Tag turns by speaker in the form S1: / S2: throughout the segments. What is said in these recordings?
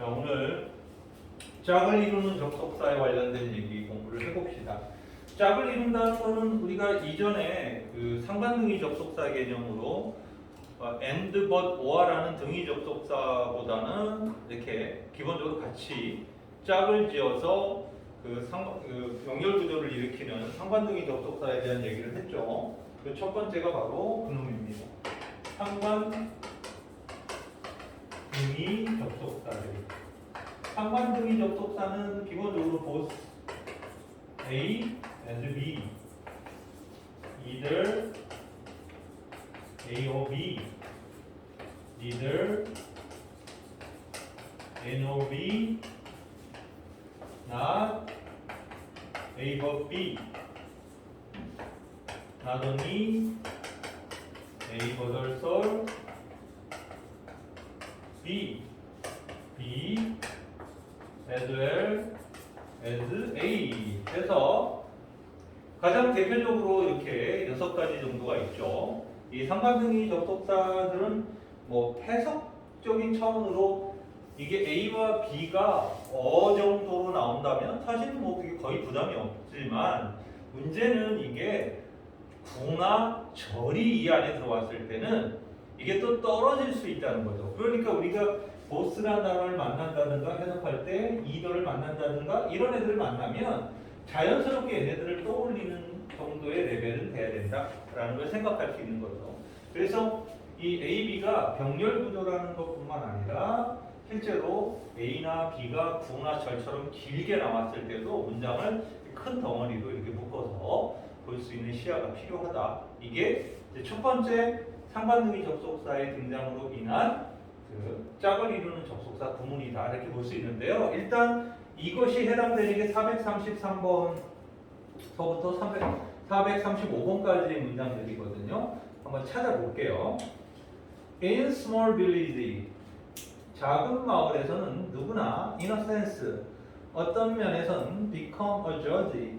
S1: 오늘 짝을 이루는 접속사에 관련된 얘기 공부를 해봅시다. 짝을 이룬다는 거는 우리가 이전에 그 상관등위 접속사 개념으로 and, but, or라는 등위 접속사보다는 이렇게 기본적으로 같이 짝을 지어서 그 연결 구조를 일으키는 상관등위 접속사에 대한 얘기를 했죠. 그 첫 번째가 바로 그놈입니다. 상관등위 접속사들. 상관등위 접속사는 기본적으로 both A and B, either A or B, neither N or B, not A but B, not only A but also B, B as well as A 해서 가장 대표적으로 이렇게 6가지 정도가 있죠. 이 상관등위 접속사들은 뭐 해석적인 차원으로 이게 A와 B가 정도로 나온다면 사실은 뭐 그게 거의 부담이 없지만 문제는 이게 구나 절이 이 안에 들어왔을 때는 이게 또 떨어질 수 있다는 거죠. 그러니까 우리가 보스라는 단어를 만난다든가 해석할 때 이더를 만난다든가 이런 애들을 만나면 자연스럽게 얘네들을 떠올리는 정도의 레벨은 돼야 된다라는 걸 생각할 수 있는 거죠. 그래서 이 A, B가 병렬 구조라는 것뿐만 아니라 실제로 A나 B가 구나 절처럼 길게 나왔을 때도 문장을 큰 덩어리로 이렇게 묶어서 볼 수 있는 시야가 필요하다. 이게 이제 첫 번째 상관등위 접속사의 등장으로 인한 그 짝을 이루는 접속사 구문이다 이렇게 볼 수 있는데요. 일단 이것이 해당되는 게 433번서부터 435번까지의 문장들이거든요. 한번 찾아볼게요. In small village, 작은 마을에서는 누구나 in a sense, 어떤 면에서는 become a judge,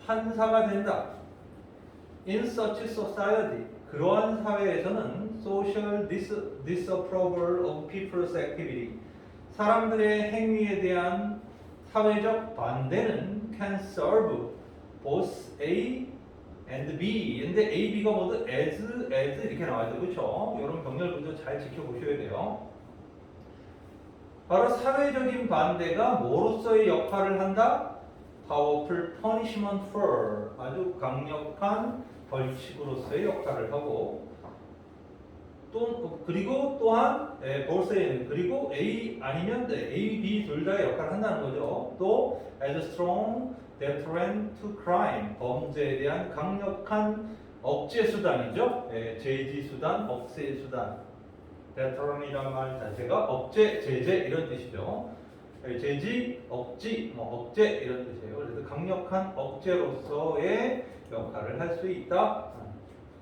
S1: 판사가 된다. In such society, 그러한 사회에서는 social disapproval of people's activity, 사람들의 행위에 대한 사회적 반대는 can serve both A and B. 근데 A, B가 모두 as 이렇게 나와요. 그렇죠? 이런 병렬 구조 잘 지켜보셔야 돼요. 바로 사회적인 반대가 뭐로서의 역할을 한다? Powerful punishment for, 아주 강력한 벌칙으로서의 역할을 하고, 그리고 또한 both A, 그리고 A 아니면 A, B 둘 다의 역할을 한다는 거죠. 또 as a strong deterrent to crime, 범죄에 대한 강력한 억제 수단이죠. 제지 수단, 억제 수단. deterrent이란 말 자체가 억제, 제재 이런 뜻이죠. 제지, 억지, 억제 이런 뜻이에요. 그래서 강력한 억제로서의 역할을 할 수 있다.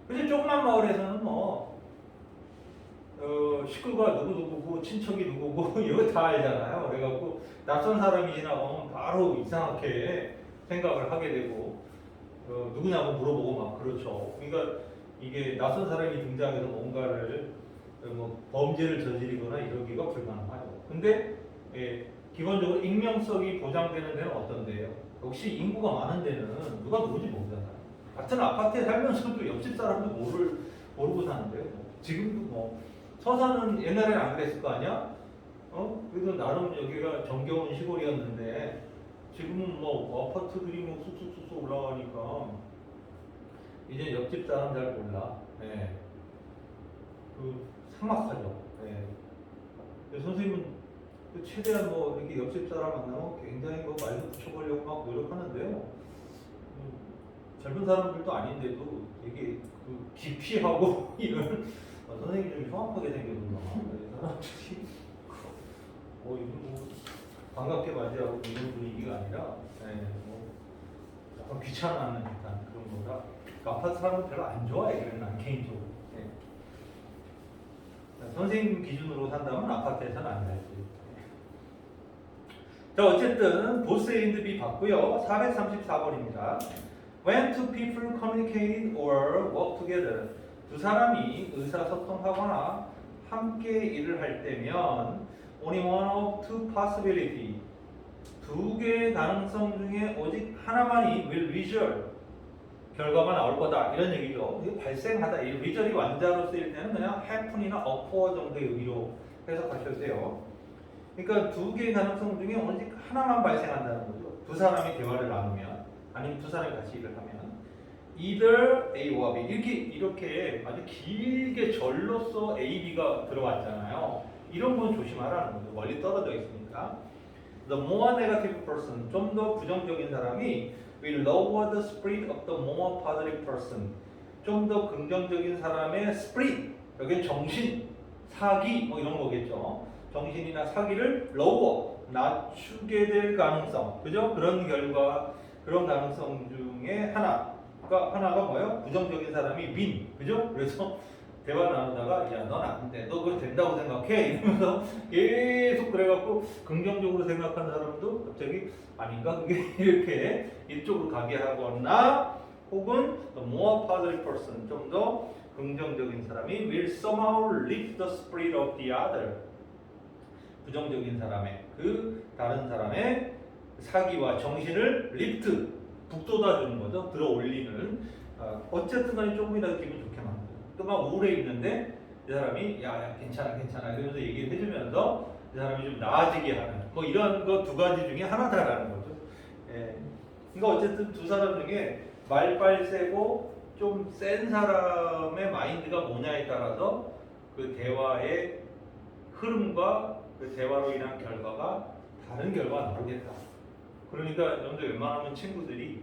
S1: 그래서 조그만 마을에서는 식구가 누구누구고 친척이 누구고 이거 다 알잖아요. 그래갖고 낯선 사람이 지나가면 바로 이상하게 생각을 하게 되고 누구냐고 물어보고 막 그렇죠. 그러니까 이게 낯선 사람이 등장해서 뭔가를 범죄를 저지르거나 이러기가 불가능하죠. 근데 기본적으로 익명성이 보장되는 데는 어떤데요? 역시 인구가 많은 데는 누가 누군지 모르잖아요. 같은 아파트에 살면서도 옆집 사람도 모르고 사는데요. 지금도 서산은 옛날에는 안 그랬을 거 아니야? 그래도 나름 여기가 정겨운 시골이었는데 지금은 아파트들이 쑥쑥쑥 올라가니까 이제 옆집 사람 잘 몰라. 삭막하죠. 선생님은 최대한 이렇게 옆집 사람 만나면 굉장히 말도 붙여보려고 막 노력하는데요. 젊은 사람들도 아닌데도 되게 기피하고 이런 선생님이 좀 흉악하게 생겼구나. 사람들이 반갑게 맞이하고 이런 분위기가 아니라 약간 귀찮아하는 듯한 그런 거라 아파트 사람은 별로 안 좋아해. 난 개인적으로. 선생님 기준으로 산다면 아파트에서는 안 살지. 자, 어쨌든 both A and B 봤고요. 434번입니다. When two people communicate or work together, 두 사람이 의사소통하거나 함께 일을 할 때면 only one of two possibility. 두 개의 가능성 중에 오직 하나만이 will result. 결과가 나올 거다. 이런 얘기죠. 이게 발생하다. 이 result이 완자로 쓰일 때는 그냥 happen이나 occur 정도의 의미로 해석하셔도 돼요. 그러니까 두 개의 가능성 중에 오직 하나만 발생한다는 거죠. 두 사람이 대화를 나누면, 아니면 두 사람이 같이 일을 하면. either A와 B 이렇게 아주 길게 절로써 A, B가 들어왔잖아요. 이런 건 조심하라는 거죠. 멀리 떨어져 있으니까. The more negative person, 좀 더 부정적인 사람이 will lower the spirit of the more positive person. 좀 더 긍정적인 사람의 spirit, 여기 정신, 사기 뭐 이런 거겠죠. 정신이나 사기를 lower, 낮추게 될 가능성, 그죠? 그런 결과, 그런 가능성 중에 하나가 뭐예요? 부정적인 사람이 win, 그죠? 그래서 대화 나누다가 야, 넌 안 돼. 너 그거 된다고 생각해? 이러면서 계속 그래갖고 긍정적으로 생각한 사람도 갑자기 아닌가? 그게 이렇게 이쪽으로 가게 하거나 혹은 the more positive person, 좀 더 긍정적인 사람이 will somehow lift the spirit of the other. 부정적인 사람의 그 다른 사람의 사기와 정신을 리프트, 북돋아주는 거죠. 들어 올리는. 어쨌든 간에 조금이라도 기분 좋게 만들어요. 또 막 우울해 있는데 이 사람이 야 괜찮아 이러면서 얘기를 해주면서 이 사람이 좀 나아지게 하는 뭐 이런 거 두 가지 중에 하나다라는 거죠. 예. 그러니까 어쨌든 두 사람 중에 말빨 세고 좀 센 사람의 마인드가 뭐냐에 따라서 그 대화의 흐름과 그 대화로 인한 결과가 다른 결과가 나오겠다. 그러니까 여러분들 웬만하면 친구들이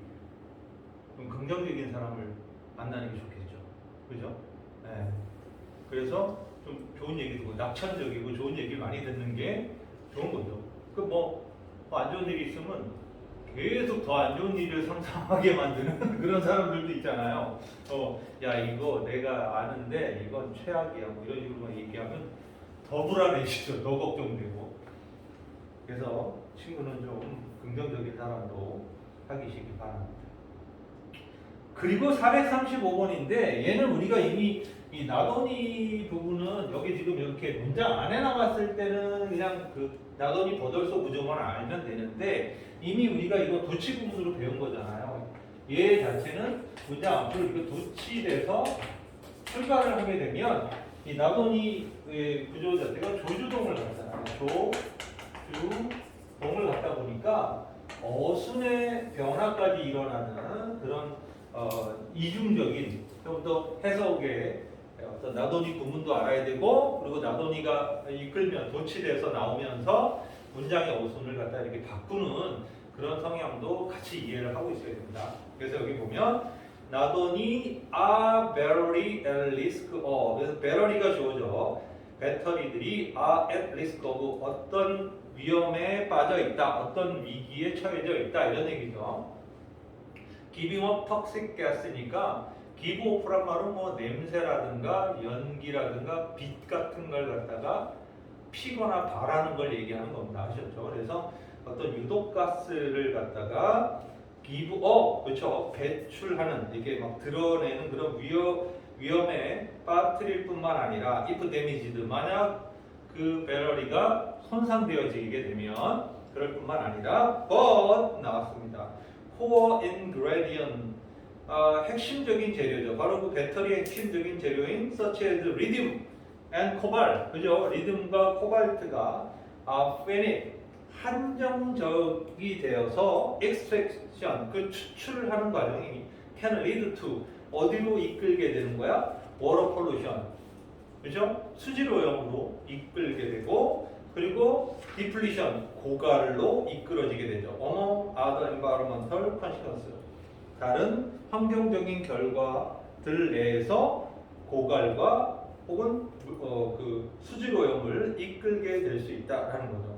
S1: 좀 긍정적인 사람을 만나는 게 좋겠죠. 그죠? 네. 그래서 좀 좋은 얘기 듣고 낙천적이고 좋은 얘기 많이 듣는 게 좋은 거죠. 그 뭐 안 좋은 일이 있으면 계속 더 안 좋은 일을 상상하게 만드는 그런 사람들도 있잖아요. 야 이거 내가 아는데 이건 최악이야. 뭐 이런 식으로 얘기하면 더 불안해지죠. 더 걱정되고. 그래서 친구는 좀 긍정적인 사람으로 하기시기 바랍니다. 그리고 435번인데 얘는 우리가 이미 이 나도니 부분은 여기 지금 이렇게 문장 안에 나왔을 때는 그냥 그 나도니 버덜소 구조만 알면 되는데 이미 우리가 이거 도치 부분으로 배운 거잖아요. 얘 자체는 문장 앞으로 이거 도치돼서 출발을 하게 되면 이 나도니 구조 자체가 조주동을 갖잖아요. 조주동을 갖다 보니까 어순의 변화까지 일어나는 그런 이중적인 좀 더 해석의 어떤 나도니 구문도 알아야 되고 그리고 나도니가 이끌면 도치돼서 나오면서 문장의 어순을 갖다 이렇게 바꾸는 그런 성향도 같이 이해를 하고 있어야 됩니다. 그래서 여기 보면 나도니 a battery at risk of. 그래서 배터리가 주어져 배터리들이 are at risk of 어떤 위험에 빠져 있다, 어떤 위기에 처해져 있다 이런 얘기죠. giving off toxic gas니까 give off란 말은 뭐 냄새라든가 연기라든가 빛 같은 걸 갖다가 피거나 발하는 걸 얘기하는 겁니다. 아셨죠? 그래서 어떤 유독가스를 갖다가 give off, 그렇죠? 배출하는 이게 막 드러내는 그런 위험에 빠뜨릴 뿐만 아니라 if damaged, 만약 그 배터리가 손상되어지게 되면 그럴 뿐만 아니라 but 나왔습니다. core ingredient, 핵심적인 재료죠. 바로 그 배터리의 핵심적인 재료인 such as lithium and cobalt, 그죠? 리듬과 코발트가 finite, 한정적이 되어서 extraction, 그 추출하는 과정이 can lead to 어디로 이끌게 되는 거야? water pollution, 그죠? 수질오염으로 이끌게 되고 그리고 depletion, 고갈로 이끌어지게 되죠. among other environmental consequences, 다른 환경적인 결과들 내에서 고갈과 혹은 그 수질오염을 이끌게 될 수 있다라는 거죠.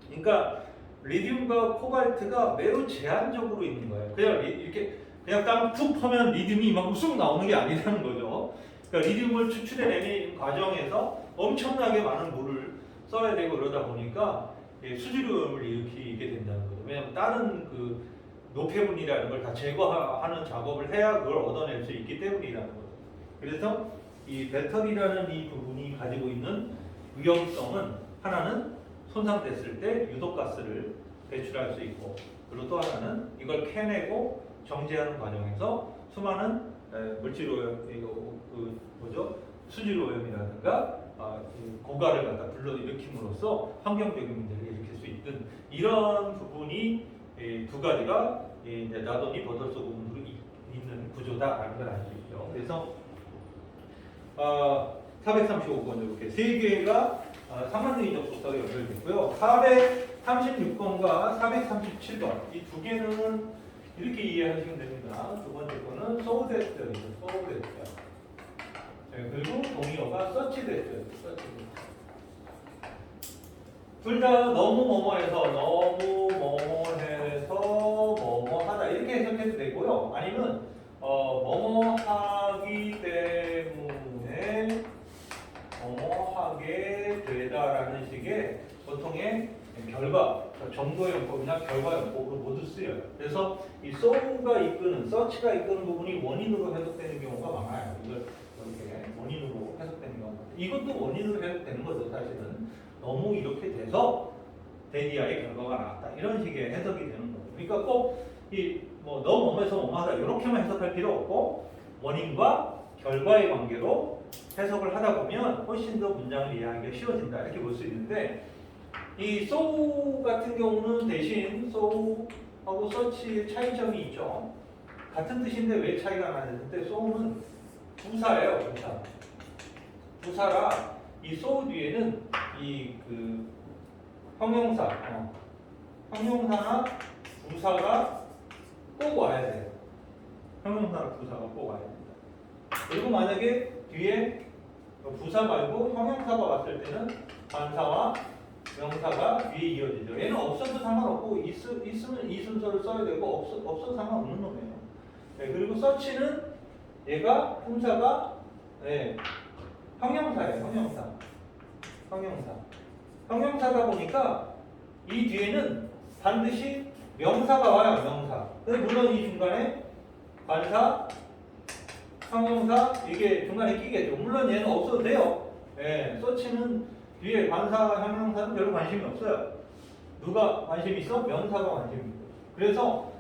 S1: 그러니까 리튬과 코발트가 매우 제한적으로 있는 거예요. 그냥 이렇게 그냥 땅 툭 파면 리튬이 이만큼 쑥 나오는 게 아니라는 거죠. 그러니까 리튬을 추출해내는 과정에서 엄청나게 많은 물을 써야 되고 그러다 보니까 수질오염을 일으키게 된다는 거죠. 왜냐하면 다른 그 노폐물이라는 걸 다 제거하는 작업을 해야 그걸 얻어낼 수 있기 때문이라는 거죠. 그래서 이 배터리라는 이 부분이 가지고 있는 위험성은 하나는 손상됐을 때 유독가스를 배출할 수 있고, 그리고 또 하나는 이걸 캐내고 정제하는 과정에서 수많은 물질 오염, 그 뭐죠? 수질 오염이라든가 고가를 갖다 불러일으킴으로써 환경적인 문제를 일으킬 수 있는 이런 부분이 두 가지가 이제 나돈이 버들소 부분으로 있는 구조다라는 걸 알 수 있죠. 그래서 435번 이렇게 세 개가 상관능이적 속도가 연결됐고요. 436번과 437번 이 두 개는 이렇게 이해하시면 됩니다. 두 번째 거는 so that이죠. so that. 그리고 동의어가 such that. 둘 다 너무 뭐뭐해서 너무 뭐뭐해서 뭐뭐하다 이렇게 해석해도 되고요. 아니면 뭐뭐하기 때문에 뭐뭐하게 되다라는 식의 보통의 결과, 정도연법이나 결과연법으로 모두 쓰여요. 그래서 이 so가 이끄는, such가 이끄는 부분이 원인으로 해석되는 경우가 많아요. 이걸 이렇게 원인으로 해석되는 경우가 많아요. 이것도 원인으로 해석되는 거죠, 사실은. 너무 이렇게 돼서 데디아의 결과가 나왔다. 이런 식의 해석이 되는 거죠. 그러니까 꼭 너 뭐뭐해서 뭐뭐하다 이렇게만 해석할 필요 없고 원인과 결과의 관계로 해석을 하다 보면 훨씬 더 문장을 이해하기가 쉬워진다. 이렇게 볼 수 있는데 이 so 같은 경우는 대신 so하고 such의 차이점이 있죠. 같은 뜻인데 왜 차이가 나는데 so는 부사예요. 부사라 이 so 뒤에는 이 형용사나 부사가 꼭 와야 돼요. 형용사나 부사가 꼭 와야 됩니다. 그리고 만약에 뒤에 부사 말고 형용사가 왔을 때는 관사와 명사가 뒤에 이어지죠. 얘는 없어도 상관없고 있으면 이 순서를 써야 되고 없어도 상관없는 놈이에요. 그리고 서치는 얘가 품사가 형용사예요. 형용사다 보니까 이 뒤에는 반드시 명사가 와요. 명사. 근데 물론 이 중간에 관사, 형용사 이게 중간에 끼겠죠. 물론 얘는 없어도 돼요. 서치는 뒤에 관사, 형용사는 별로 관심이 없어요. 누가 관심이 있어? 명사가 관심이 있고. 그래서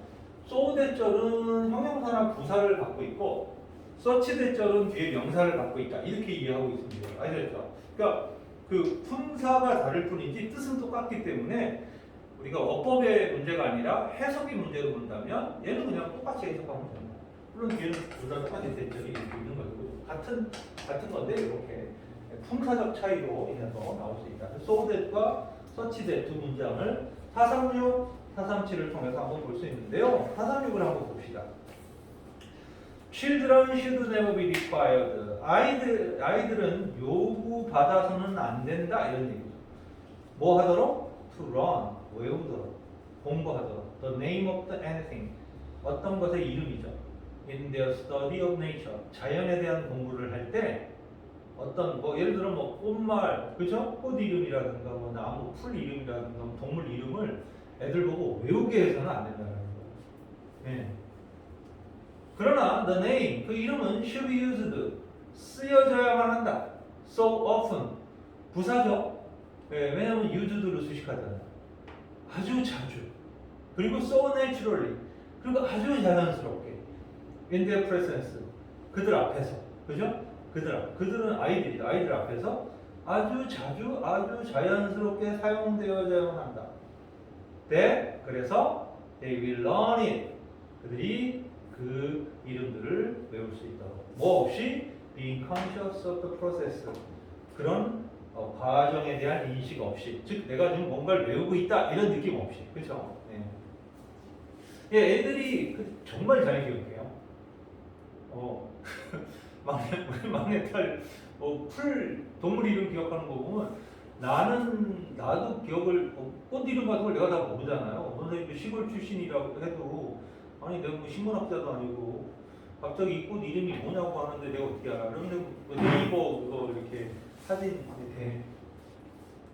S1: so 대절은 형용사나 부사를 갖고 있고 서치 대절은 뒤에 명사를 갖고 있다. 이렇게 이해하고 있습니다. 아시겠죠? 그러니까 그 품사가 다를 뿐이지 뜻은 똑같기 때문에 우리가 어법의 문제가 아니라 해석의 문제로 본다면 얘는 그냥 똑같이 해석하면 됩니다. 물론 뒤에는 둘 다 똑같이 대절이 이렇게 있는 거고 같은 건데 이렇게 품사적 차이로 인해서 나올 수 있다. so that과 such that 두 문장을 436, 437을 통해서 한번 볼 수 있는데요. 436을 한번 봅시다. Children should never be required. 아이들은 요구받아서는 안 된다 이런 얘기죠. 뭐 하도록? To run, 외우도록, 공부하도록. The name of the anything, 어떤 것의 이름이죠. In their study of nature, 자연에 대한 공부를 할 때 어떤 예를 들어 꽃말, 그죠? 꽃 이름이라든가 나무, 풀 이름이라든가 동물 이름을 애들 보고 외우게 해서는 안 된다는 거예요. 그러나 the name, 그 이름은 should be used, 쓰여져야만 한다. So often, 부사죠. 왜냐하면 used로 수식하잖아요. 아주 자주. 그리고 so naturally, 그리고 아주 자연스럽게. In their presence, 그들 앞에서, 그죠? 그들은 아이들이다. 아이들 앞에서 아주 자주, 아주 자연스럽게 사용되어야만 한다. 그래서 they will learn it. 그들이 그 이름들을 외울 수 있도록. 뭐 없이 being conscious of the process. 그런 과정에 대한 인식 없이, 즉 내가 지금 뭔가를 외우고 있다 이런 느낌 없이, 그렇죠? 애들이 정말 잘 기억해요. 막내딸 풀 동물 이름 기억하는 거 보면 나도 기억을 꽃 이름 같은 걸 내가 다 모르잖아요. 선생님도 시골 출신이라고 해도 아니 내가 뭐 신문학자도 아니고 갑자기 이 꽃 이름이 뭐냐고 하는데 내가 어떻게 알아? 그러면 네이버 그거 이렇게 사진 이렇게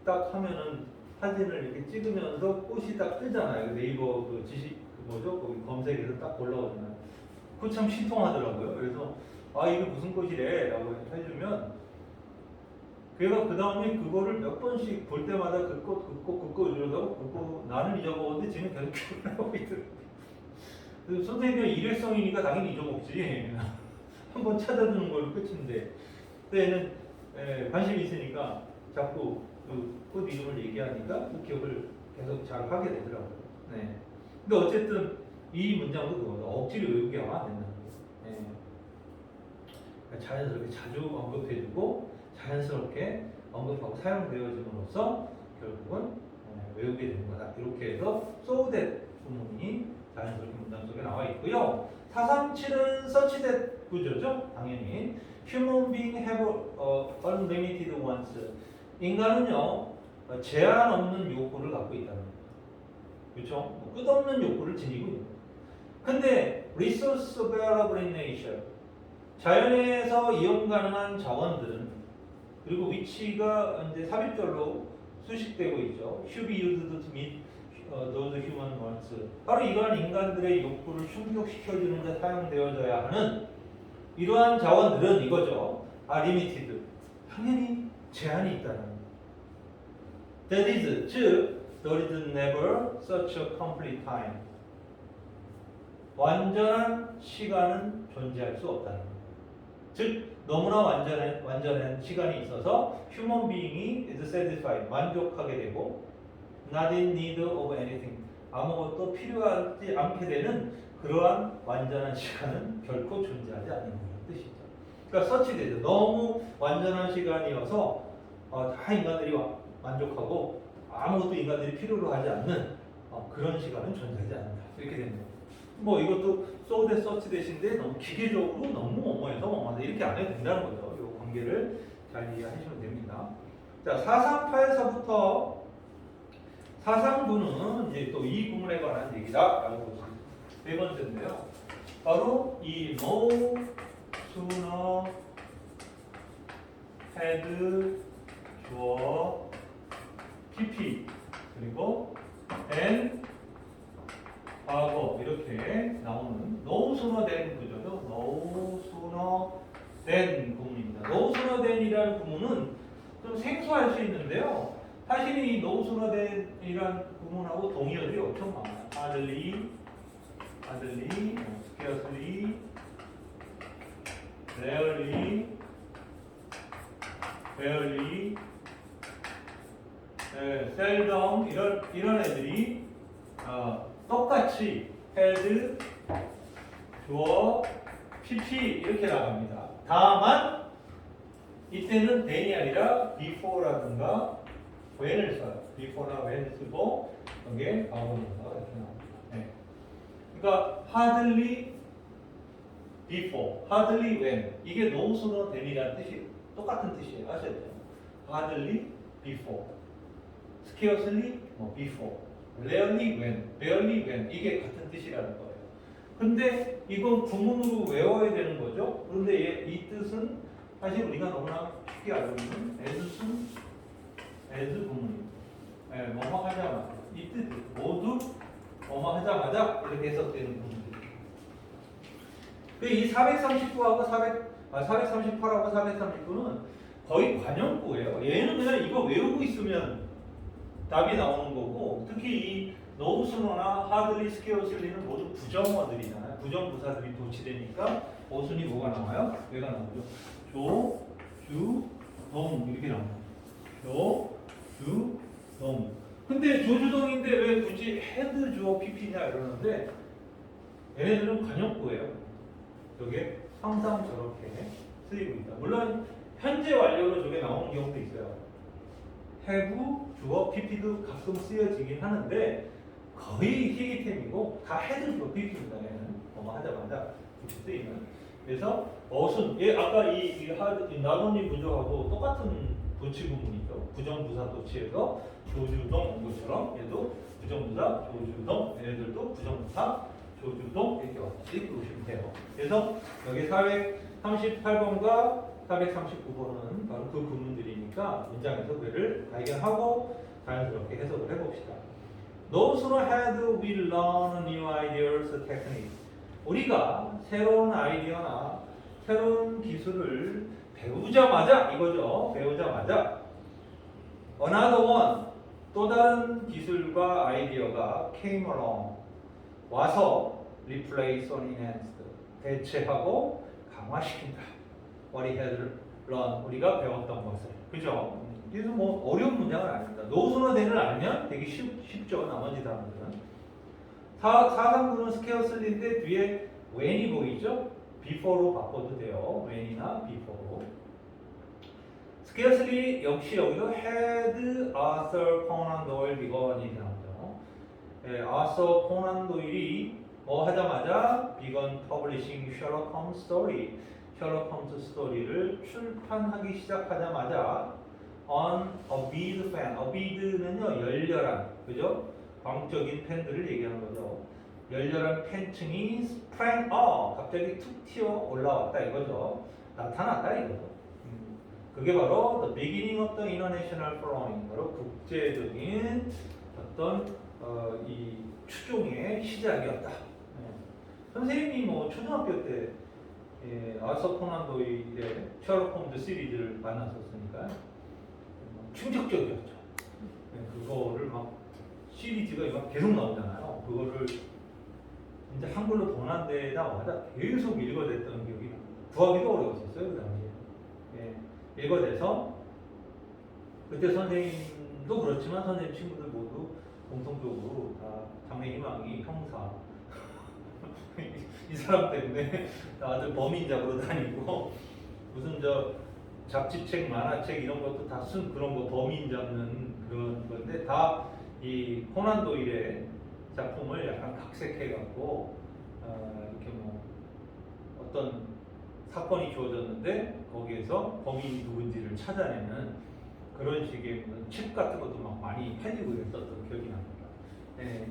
S1: 딱 하면은 사진을 이렇게 찍으면서 꽃이 딱 뜨잖아요. 네이버 그 지식 뭐죠? 거기 검색해서 딱 올라오잖아요. 그거 참 신통하더라고요. 그래서 이게 무슨 꽃이래? 라고 해주면 그래서 그 다음에 그거를 몇 번씩 볼 때마다 긋고 이러다가 긋고 나는 잊어먹었는데 지금 계속 기억을 하고 있더라고요. 선생님이 일회성이니까 당연히 잊어먹지. 한번 찾아두는 걸로 끝인데 그때는 관심이 있으니까 자꾸 그 꽃 이름을 얘기하니까 그 기억을 계속 잘 하게 되더라고요. 네. 근데 어쨌든 이 문장도 그거죠. 억지로 외우게 하면 안 된다는 거예요. 네. 자연스럽게 자주 언급해주고 자연스럽게 언급하고 사용되어짐으로써 결국은 외우게 되는 거다. 이렇게 해서 so that 구문이 자연스럽게 문장 속에 나와 있고요. 437은 such that 구조죠. 당연히 human being have unlimited wants. 인간은요 제한 없는 욕구를 갖고 있다는 거예요. 그렇죠? 끝없는 욕구를 지니고 있는 거예요. 근데 resource available in nature 자연에서 이용 가능한 자원들은 그리고 위치가 이제 삽입절로 수식되고 있죠. should be used to meet those human wants. 바로 이러한 인간들의 욕구를 충족시켜주는 데 사용되어져야 하는 이러한 자원들은 이거죠. are limited. 당연히 제한이 있다는 거예요. That is, 즉, there is never such a complete time. 완전한 시간은 존재할 수 없다는 거예요. 즉, 너무나 완전한 시간이 있어서 human being이 is satisfied, 만족하게 되고 not in need of anything, 아무것도 필요하지 않게 되는 그러한 완전한 시간은 결코 존재하지 않는 뜻이죠. 그러니까 서치되죠. 너무 완전한 시간이어서 다 인간들이 만족하고 아무것도 인간들이 필요로 하지 않는 그런 시간은 존재하지 않는다. 이렇게 됩니다. 뭐 이것도 so that such that인데 너무 기계적으로 너무 뭐뭐해서 뭐뭐하다 이렇게 안 해도 된다는 거죠. 이 관계를 잘 이해하시면 됩니다. 자, 438에서부터 439는 이제 또 이 구문에 관한 얘기다라고 볼 수 있습니다. 네 번째인데요. 바로 이 no sooner had 주어 PP 그리고 than 과거 이렇게 나오는 no sooner than 구조죠. no sooner than 구문입니다. no sooner than이라는 구문은 좀 생소할 수 있는데요. 사실 이 no sooner than이라는 구문하고 동의어들이 엄청 많아요. hardly, scarcely, rarely, barely, seldom 이런 애들이 똑같이 had, 주어, pp 이렇게 나갑니다. 다만 이때는 then이 아니라 before라든가 when을 써요. before나 when 쓰고 여기에 과거분사가 이렇게 나옵니다. 네. 그러니까 hardly before, hardly when 이게 no sooner than이라는 뜻이 똑같은 뜻이에요. 아셨죠? hardly before, scarcely before, rarely when, barely when 이게 같은 뜻이라는 거예요. 근데 이건 구문으로 외워야 되는 거죠. 그런데 이 뜻은 사실 우리가 너무나 쉽게 알고 있는 as 구문입니다. 네, 뭐뭐 하자마자 이 뜻 모두 뭐뭐 하자마자 이렇게 해석되는 구문들이에요. 이 439하고 438하고 439는 거의 관용구예요. 얘는 그냥 이거 외우고 있으면 답이 나오는 거고, 특히 이 no sooner나 hardly, scarcely는 모두 부정어들이잖아요. 부정부사들이 도치되니까 어순이 뭐가 나와요? 얘가 나오죠. 조, 주, 동 이렇게 나옵니다. 조, 주, 동. 근데 조주동인데 왜 굳이 had, 주어, pp냐 이러는데 얘네들은 관용구예요. 저게 항상 저렇게 쓰이고 있다. 물론 현재 완료로 저게 나오는 경우도 있어요. have, 주어, pp도 가끔 쓰여지긴 하는데 거의 희귀템이고 다 had, 주어, pp입니다. 얘는 뭐뭐 하자마자 이렇게 쓰이는. 그래서 어순, 아까 이 나노니 구조하고 똑같은 도치 구문이죠. 부정부사 도치에서 조주동 온 것처럼 얘도 부정부사, 조주동, 얘네들도 부정부사, 조주동 이렇게 왔다. 이렇게 보시면 돼요. 그래서 여기 438번과 439번은 바로 그 구문들이니까 문장에서 그를 발견하고 자연스럽게 해석을 해봅시다. No sooner had we learned new ideas, techniques. 우리가 새로운 아이디어나 새로운 기술을 배우자마자 이거죠. 배우자마자 another one 또 다른 기술과 아이디어가 came along 와서 replace or enhanced 대체하고 강화시킨다. what he had learned 우리가 배웠던 것을 그죠? 그래서 뭐 어려운 문장은 아닙니다. 노순어대를 알면 되게 쉽죠. 나머지 단어들은 439는 scarcely인데 뒤에 when이 보이죠? before로 바꿔도 돼요. when이나 before로. scarcely 역시 여기도 had Arthur Conan Doyle begun 이렇게 나오죠. Arthur Conan Doyle이 뭐 하자마자 begun publishing Sherlock Holmes story, 셜록 홈즈 스토리를 출판하기 시작하자마자 on avid fan, avid는요 열렬한, 그죠? 광적인 팬들을 얘기하는 거죠. 열렬한 팬층이 sprang up, 갑자기 툭 튀어 올라왔다 이거죠. 나타났다 이거죠. 그게 바로 the beginning of the international following, 바로 국제적인 어떤 이 추종의 시작이었다. 선생님이 뭐 초등학교 때 아서 코난 도일의 셜록 홈즈 시리즈를 만났었으니까 충격적이었죠. 그거를 막 시리즈가 막 계속 나오잖아요. 그거를 이제 한글로 번안되자마자 계속 읽어댔던 기억이 납니다. 구하기도 어려웠었어요 그 당시에. 읽어대서 그때 선생님도 그렇지만 선생님 친구들 모두 공통적으로 다 장래 희망이 형사. 이 사람 때문에 다들 범인작으로 다니고 무슨 저 잡지책, 만화책 이런 것도 다 쓴 그런 거 범인 잡는 그런 건데 다 이 코난 도일의 작품을 약간 각색해 갖고 이렇게 뭐 어떤 사건이 주어졌는데 거기에서 범인이 누군지를 찾아내는 그런 식의 책 같은 것도 막 많이 팔리고 있었던 기억이 납니다.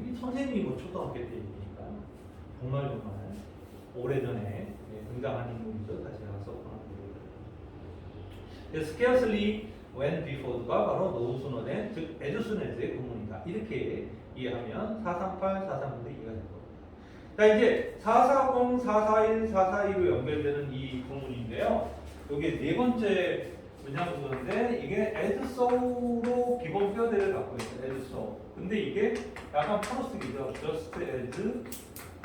S1: 이 선생님이 뭐 초등학교 때 얘기니까 정말 오래전에 등장한 인물이죠. 다시 나와서 scarcely when before가 바로 no sooner 즉 as soon as의 구문이다. 이렇게 이해하면 438, 439도 이해가 될 겁니다. 자 이제 440, 441, 442로 연결되는 이 구문인데요. 이게 네 번째 문장 구조인데 이게 as so로 기본 뼈대를 갖고 있어요. as so. 근데 이게 약간 풀어쓰기죠. just as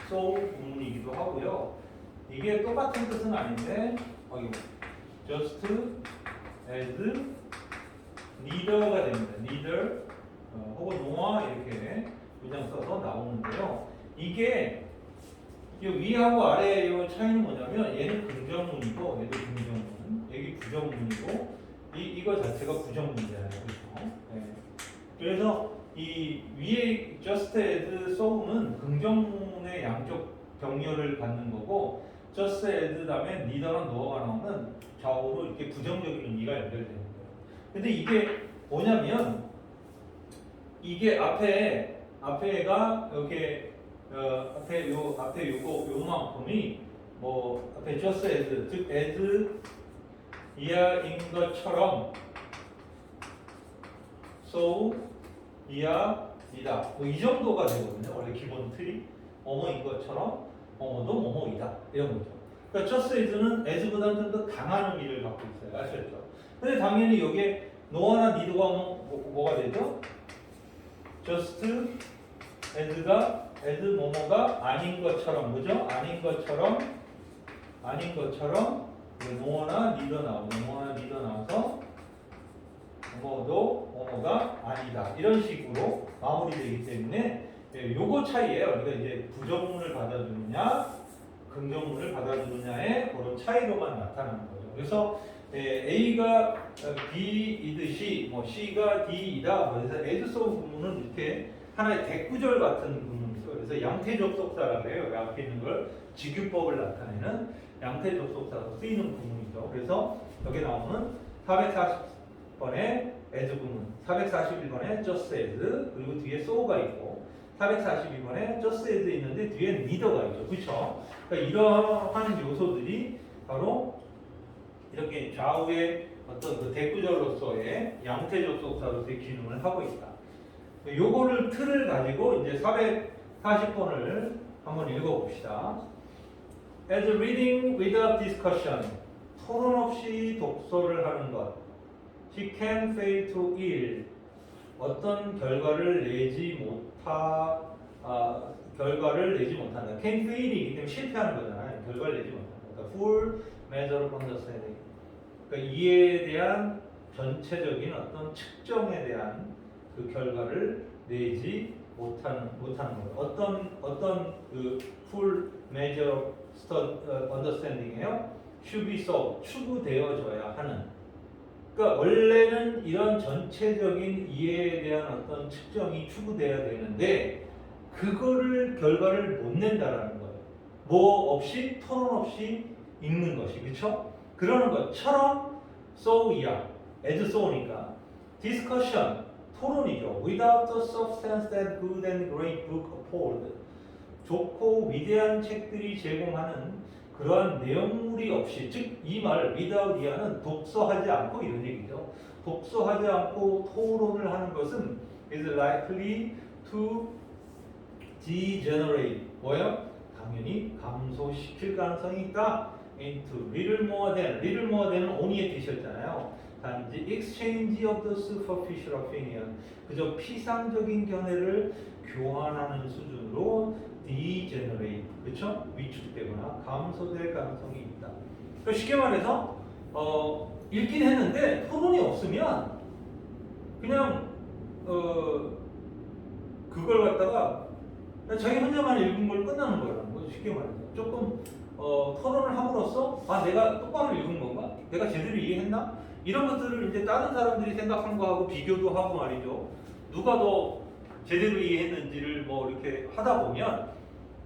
S1: so 구문이기도 하고요. 이게 똑같은 뜻은 아닌데 just as neither가 됩니다. neither 혹은 nor 이렇게 문장 써서 나오는데요. 이게 위하고 아래의 차이는 뭐냐면 얘는 긍정문이고 얘도 긍정문, 여기 부정문이고 이거 자체가 부정문이잖아요. 그렇죠? 그래서 이 위에 just as so는 긍정문의 양쪽 병렬을 갖는 거고 just as 다음에 neither랑 nor가 나오면 좌우로 이렇게 부정적인 의미가 연결되는 거예요. 근데 이게 뭐냐면 이게 앞에가 이렇게 앞에 요만큼이 뭐 앞에 just as 즉 as 이하인 것처럼 so 이하이다 뭐 이 정도가 되거든요. 원래 기본 틀이 뭐뭐인 것처럼 뭐뭐도 뭐뭐이다 이런 거죠. 그러니까 just as는 as보다는 좀 더 강한 의미를 갖고 있어요. 아셨죠? 근데 당연히 여기에 no나 need가 뭐가 되죠? just as가 as 뭐뭐가 아닌 것처럼 그죠? 아닌 것처럼 no나 neither 나오죠. no나 neither 나와서 뭐도 뭐뭐가 아니다 이런 식으로 마무리되기 때문에 요거 차이예요. 그러니까 이제 부정문을 받아주느냐 긍정문을 받아주느냐의 그런 차이로만 나타나는 거죠. 그래서 A가 B이듯이 뭐 C가 D이다. 그래서 as so 구문은 이렇게 하나의 대구절 같은 구문이죠. 그래서 양태 접속사라고 해요. 앞에 있는 걸 직유법을 나타내는 양태 접속사로 쓰이는 구문이죠. 그래서 여기 나오는 440번의 as 구문, 441번에 just as 그리고 뒤에 so가 있고 442번에 just as 있는데 뒤에 neither가 있죠. 그렇죠? 그러니까 이러한 요소들이 바로 이렇게 좌우의 어떤 그 대구절로서의 양태 접속사로서의 기능을 하고 있다. 요거를 틀을 가지고 이제 440번을 한번 읽어봅시다. As reading without discussion 토론 없이 독서를 하는 것. She can fail to ill. 어떤 결과를 내지 못한다. can fail이기 때문에 실패하는 거잖아요. 결과를 내지 못한다. 그러니까 full measure of understanding. 그러니까 이해에 대한 전체적인 어떤 측정에 대한 그 결과를 내지 못하는 거예요. 어떤 그 full measure of understanding이에요. should be so 추구되어져야 하는. 그러니까 원래는 이런 전체적인 이해에 대한 어떤 측정이 추구돼야 되는데 그거를 결과를 못 낸다라는 거예요. 뭐 없이 토론 없이 읽는 것이 그렇죠? 그러는 것처럼 so이야. as so니까 discussion 토론이죠. without the substance that good and great book afford. 좋고 위대한 책들이 제공하는 그러한 내용물이 없이, 즉 이 말 without 이하는 독서하지 않고 이런 얘기죠. 독서하지 않고 토론을 하는 것은 is likely to degenerate. 뭐요? 당연히 감소시킬 가능성이 있다. into little more than은 only의 뜻이었잖아요. 단지 exchange of the superficial opinion. 그저 피상적인 견해를 교환하는 수준으로 degenerate, 그렇죠? 위축되거나 감소될 가능성이 있다. 그러니까 쉽게 말해서 읽긴 했는데 토론이 없으면 그냥 그걸 갖다가 자기 혼자만 읽은 걸 끝나는 거라는 거죠. 쉽게 말해서 조금 토론을 함으로써 내가 똑바로 읽은 건가? 내가 제대로 이해했나? 이런 것들을 이제 다른 사람들이 생각한 거하고 비교도 하고 말이죠. 누가 더 제대로 이해했는지를 뭐 이렇게 하다 보면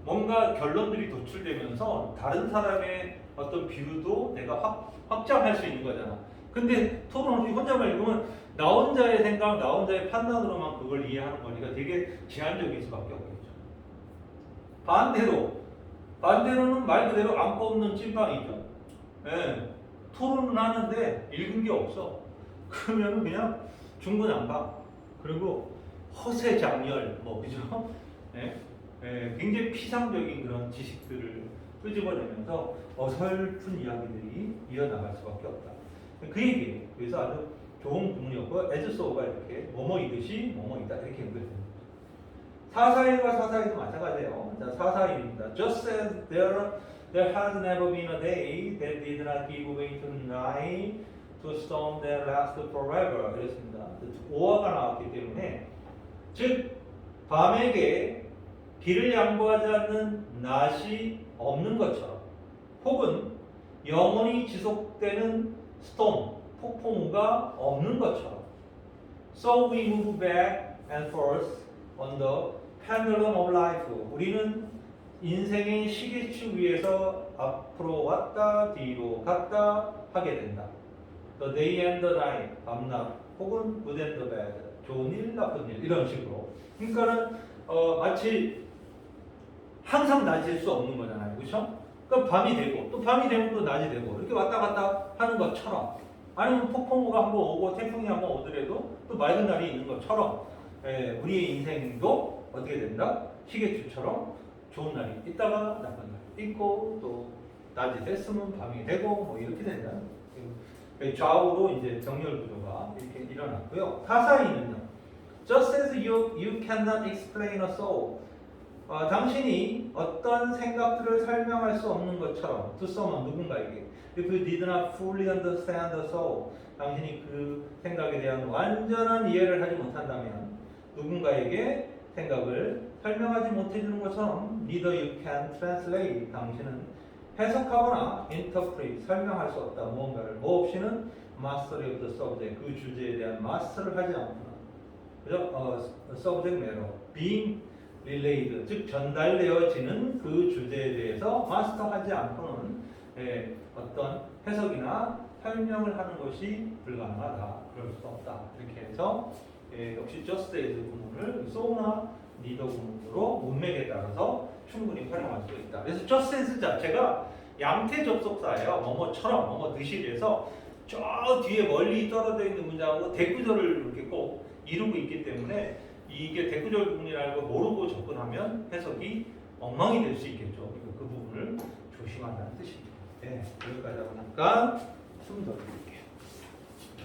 S1: 뭔가 결론들이 도출되면서 다른 사람의 어떤 비유도 내가 확장할 수 있는 거잖아. 근데 토론 없이 혼자만 읽으면 나 혼자의 생각, 나 혼자의 판단으로만 그걸 이해하는 거니까 되게 제한적일 수밖에 없겠죠. 반대로는 말 그대로 안고 없는 찐빵이죠. 예, 토론은 하는데 읽은 게 없어. 그러면은 그냥 중구난방. 그리고 허세장렬, 그죠? 예, 굉장히 피상적인 그런 지식들을 끄집어내면서 어설픈 이야기들이 이어나갈 수밖에 없다. 그 얘기예요. 그래서 아주 좋은 구문이었고, as so가 이렇게 뭐뭐이듯이 뭐뭐이다 이렇게 연결됩니다. 441과 442도 마찬가지예요. 자, 441입니다. Just as there has never been a day that did not give way to night, to storm that lasted forever. 그랬습니다. 5화가 나왔기 때문에, 즉 밤에게 비를 양보하지 않는 낮이 없는 것처럼, 혹은 영원히 지속되는 storm, 폭풍우가 없는 것처럼, so we move back and forth on the pendulum of life. 우리는 인생의 시계추 위에서 앞으로 왔다 뒤로 갔다 하게 된다. The day and the night, 밤낮, 혹은 good and the bad, 좋은 일, 나쁜 일, 이런 식으로. 그러니까는 마치 항상 낮일 수 없는 거잖아요, 그렇죠? 그러니까 밤이 되고 또 밤이 되면 또 낮이 되고 이렇게 왔다 갔다 하는 것처럼, 아니면 폭풍우가 한번 오고 태풍이 한번 오더라도 또 맑은 날이 있는 것처럼, 우리의 인생도 어떻게 된다? 시계추처럼 좋은 날이 있다가 나쁜 날이 있고, 또 낮이 됐으면 밤이 되고 뭐 이렇게 된다. 좌우로 이제 정렬 구조가 이렇게 일어났고요. 442는요. Just as you cannot explain a soul. 당신이 어떤 생각들을 설명할 수 없는 것처럼, to someone, 누군가에게, if you did not fully understand the soul, 당신이 그 생각에 대한 완전한 이해를 하지 못한다면 누군가에게 생각을 설명하지 못해주는 것처럼, neither you can translate, 당신은 해석하거나 interpret, 설명할 수 없다. 무언가를 뭐 없이는 mastery of the subject, 그 주제에 대한 마스터를 하지 않구나. 그죠? subject matter, being relayed, 즉 전달되어지는 그 주제에 대해서 마스터하지 않고는 어떤 해석이나 설명을 하는 것이 불가능하다. 그럴 수 없다. 이렇게 해서 역시 just as 구문을 so나 neither 구문으로 문맥에 따라서 충분히 활용할 수 있다. 그래서 just as 자체가 양태 접속사예요. 뭐뭐처럼, 뭐뭐듯이. 돼서 저 뒤에 멀리 떨어져 있는 문장하고 대구절을 이렇게 꼭 이루고 있기 때문에 이게 대구절 구문이라는 걸 모르고 접근하면 해석이 엉망이 될 수 있겠죠. 그 부분을 조심한다는 뜻입니다. 네, 여기까지 하고 잠깐 숨 돌리고.